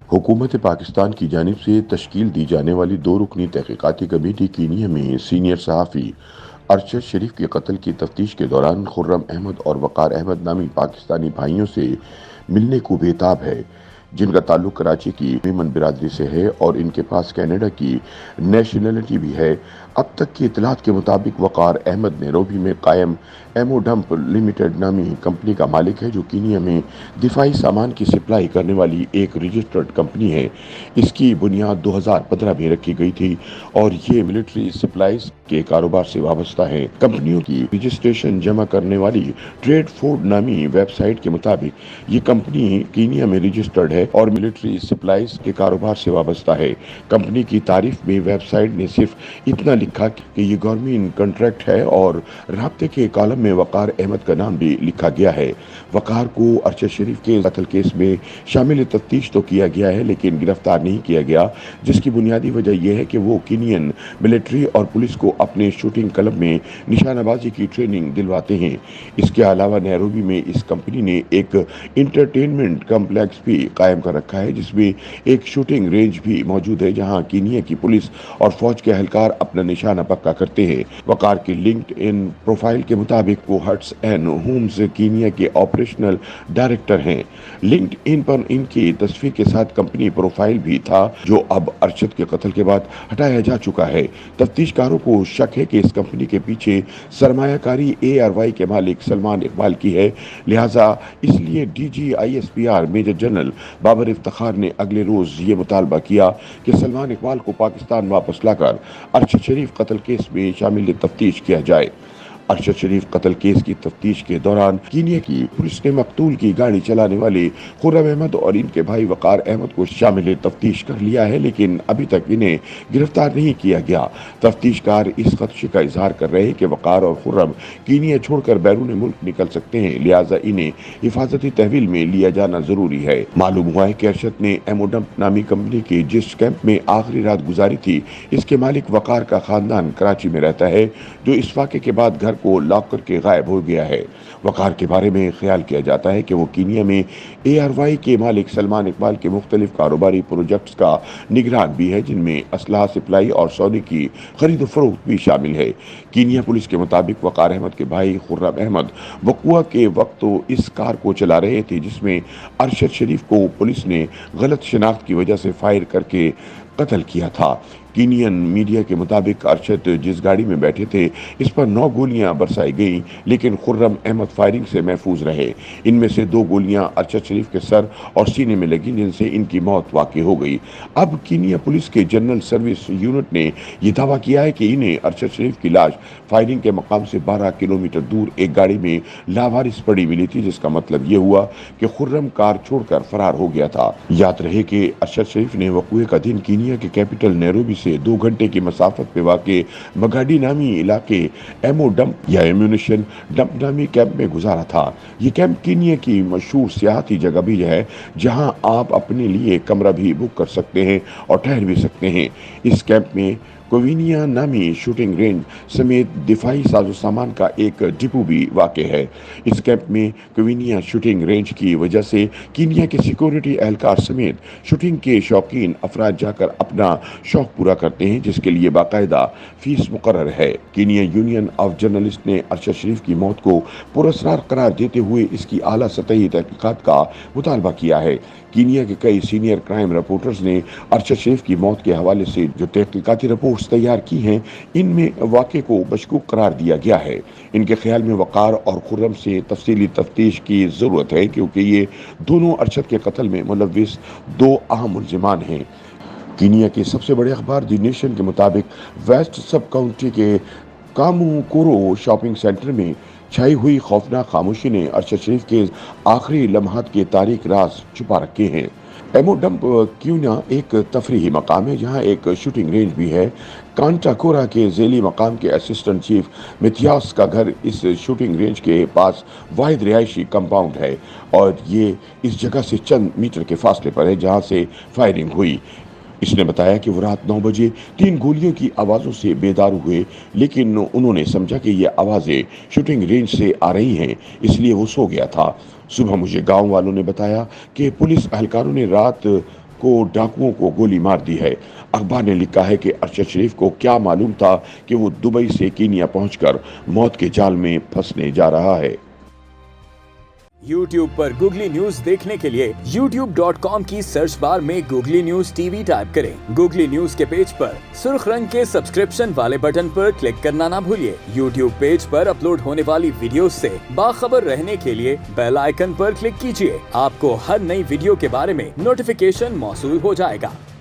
हुकूमत पाकिस्तान की जानिब से तश्कील दी जाने वाली 2 रुकनी तहकीकाती कमेटी कीनिया में सीनियर सहाफ़ी अरशद शरीफ के कत्ल की तफ्तीश के दौरान खुर्रम अहमद और वक़ार अहमद नामी पाकिस्तानी भाइयों से मिलने को बेताब है, जिनका ताल्लुक कराची की मेमन बिरादरी से है और इनके पास कनाडा की नेशनलिटी भी है। अब तक की इतलात के मुताबिक वक़ार अहमद नैरोबी में कायम एमो डंप लिमिटेड नामी कंपनी का मालिक है, जो कीनिया में दिफाई सामान की सप्लाई करने वाली एक रजिस्टर्ड कंपनी है। इसकी बुनियाद 2015 में रखी गई थी और ये मिलिट्री सप्लाईज के कारोबार से वाबस्ता है। कंपनियों की रजिस्ट्रेशन जमा करने वाली ट्रेड फूड नामी वेबसाइट के मुताबिक ये कंपनी कीनिया में रजिस्टर्ड है और मिलिट्री सप्लाईज के कारोबार से वाबस्ता है। कंपनी की तारीफ में वेबसाइट ने सिर्फ इतना लिखा कि ये गवर्नमेंट कॉन्ट्रैक्ट है और राब्ते के कॉलम में वक़ार अहमद का नाम भी लिखा गया है। वक़ार को अरशद शरीफ के कत्ल केस में शामिल तफ्तीश तो किया गया है, लेकिन गिरफ्तार नहीं किया गया, जिसकी बुनियादी वजह यह है कि वो कीनियन मिलिट्री और पुलिस को अपने शूटिंग क्लब में निशानाबाजी की ट्रेनिंग दिलवाते हैं। इसके अलावा नैरोबी में इस कंपनी ने एक इंटरटेनमेंट कम्प्लेक्स भी कायम कर रखा है, जिसमें एक शूटिंग रेंज भी मौजूद है, जहां कीनिया की पुलिस और फौज के एहलकार अपना निशाना पक्का करते हैं। वक़ार की लिंक्ड इन प्रोफाइल के मुताबिक वो हट्स एंड होम्स कीनिया के ऑपरेशनल डायरेक्टर हैं। लिंक्ड इन पर इनकी तस्वीर के साथ कंपनी प्रोफाइल भी था, जो अब अरशद के कत्ल के बाद हटाया जा चुका है। तफ्तीशकारों को शक है कि इस कंपनी के पीछे सरमायाकारी ARY के मालिक सलमान इकबाल की है, लिहाजा इसलिए DGISPR major general Babar Iftikhar ने अगले रोज ये मुतालबा किया कि सलमान इकबाल को पाकिस्तान वापस लाकर अरशद शरीफ कत्ल केस में शामिल तफ्तीश किया जाए। अरशद शरीफ कत्ल केस की तफ्तीश के दौरान कीनिया की पुलिस ने मकतूल की गाड़ी चलाने वाले खुर्रम अहमद और इनके भाई वक़ार अहमद को शामिल तफ्तीश कर लिया है, लेकिन अभी तक इन्हें गिरफ्तार नहीं किया गया। तफ्तीशकार इस खदशे का इजहार कर रहे हैं कि वक़ार और खुर्रम कीनिया छोड़कर बैरून मुल्क निकल सकते हैं, लिहाजा इन्हें हिफाजती तहवील में लिया जाना जरूरी है। मालूम हुआ है कि अरशद ने एमोडम्प नामी कंपनी के जिस कैंप में आखिरी रात गुजारी थी, इसके मालिक वक़ार का खानदान कराची में रहता है, जो इस वाक़े के बाद घर को लॉक करके गायब हो गया है। वक़ार के बारे में ख्याल किया जाता है कि वो कीनिया में ARY के मालिक सलमान इकबाल के मुख्तलिफ कारोबारी प्रोजेक्ट्स का निगरान भी है, जिनमें असलहा सप्लाई और सोने की खरीद फरोख्त भी शामिल है। कीनिया पुलिस के मुताबिक वक़ार अहमद के भाई खुर्रम अहमद वक़ुआ के वक्त तो इस कार को चला रहे थे, जिसमें अरशद शरीफ को पुलिस ने गलत शिनाख्त की वजह से फायर करके कत्ल किया था। कीनियन मीडिया के मुताबिक अरशद जिस गाड़ी में बैठे थे, इस पर 9 गोलियां बरसाई गईं, लेकिन खुर्रम अहमद फायरिंग से महफूज रहे। इनमें से 2 गोलियां अरशद शरीफ के सर और सीने में लगी, जिनसे इनकी मौत वाक़ई हो गई। अब कीनिया पुलिस के जनरल सर्विस यूनिट ने यह दावा किया है कि इन्हें अरशद शरीफ की लाश फायरिंग के मकाम से 12 किलोमीटर दूर एक गाड़ी में लावारिस पड़ी मिली थी, जिसका मतलब ये हुआ कि खुर्रम कार छोड़कर फरार हो गया था। याद रहे कि अरशद शरीफ ने वक़ुए का दिन कीनिया के कैपिटल नैरोबी से 2 घंटे की मसाफत पे वाक़े मगाडी नामी इलाके एमो डंप या एम्यूनिशन डंप नामी कैंप में गुजारा था। ये कैंप कीनिया की मशहूर सियाहती जगह भी है, जहां आप अपने लिए कमरा भी बुक कर सकते हैं और ठहर भी सकते हैं। इस कैंप में कोविनिया नामी शूटिंग रेंज समेत दिफाई साजो सामान का एक डिपो भी वाक़ है। इस कैंप में कोविनिया शूटिंग रेंज की वजह से कीनिया के सिक्योरिटी एहलकार समेत शूटिंग के शौकीन अफराद जाकर अपना शौक पूरा करते हैं, जिसके लिए बाकायदा फीस मुकर्रर है। कीनिया यूनियन ऑफ जर्नलिस्ट ने अरशद शरीफ की मौत को पुरस्कार करार देते हुए इसकी आला सतही तहकीकात का मुतालबा किया है। कीनिया के कई सीनियर क्राइम रिपोर्टर्स ने अरशद शरीफ की मौत के हवाले से जो तहकीकाती रिपोर्ट्स तैयार की हैं, इनमें वाक़े को मशकूक करार दिया गया है। इनके ख्याल में वक़ार और खुर्रम से तफसीली तफ्तीश की ज़रूरत है, क्योंकि ये दोनों अरशद के कत्ल में मुलव्विस 2 अहम मुल्ज़िमान हैं। कीनिया के सबसे बड़े अखबार द नेशन के मुताबिक वेस्ट सब काउंटी के कामुकुरो शॉपिंग सेंटर में छाई हुई खौफनाक खामोशी ने अरशद शरीफ के आखिरी लम्हात के तारीख राज छुपा रखे हैं। एमो डंप क्यूना एक तफरीही मकाम है, जहाँ एक शूटिंग रेंज भी है। कांटाकोरा के ज़ेली मकाम के असिस्टेंट चीफ मिथियास का घर इस शूटिंग रेंज के पास वाहिद रिहायशी कंपाउंड है और ये इस जगह से चंद मीटर के फासले पर है जहाँ से फायरिंग हुई। इसने बताया कि वो रात 9 बजे 3 गोलियों की आवाज़ों से बेदार हुए, लेकिन उन्होंने समझा कि ये आवाज़ें शूटिंग रेंज से आ रही हैं, इसलिए वो सो गया था। सुबह मुझे गांव वालों ने बताया कि पुलिस एहलकारों ने रात को डाकुओं को गोली मार दी है। अखबार ने लिखा है कि अरशद शरीफ को क्या मालूम था कि वो दुबई से कीनिया पहुंचकर मौत के जाल में फंसने जा रहा है। YouTube पर गूगली न्यूज देखने के लिए youtube.com की सर्च बार में गूगली न्यूज टीवी टाइप करें। गूगली न्यूज के पेज पर सुर्ख रंग के सब्सक्रिप्शन वाले बटन पर क्लिक करना ना भूलिए। YouTube पेज पर अपलोड होने वाली वीडियोस से बाखबर रहने के लिए बेल आइकन पर क्लिक कीजिए। आपको हर नई वीडियो के बारे में नोटिफिकेशन मौसूल हो जाएगा।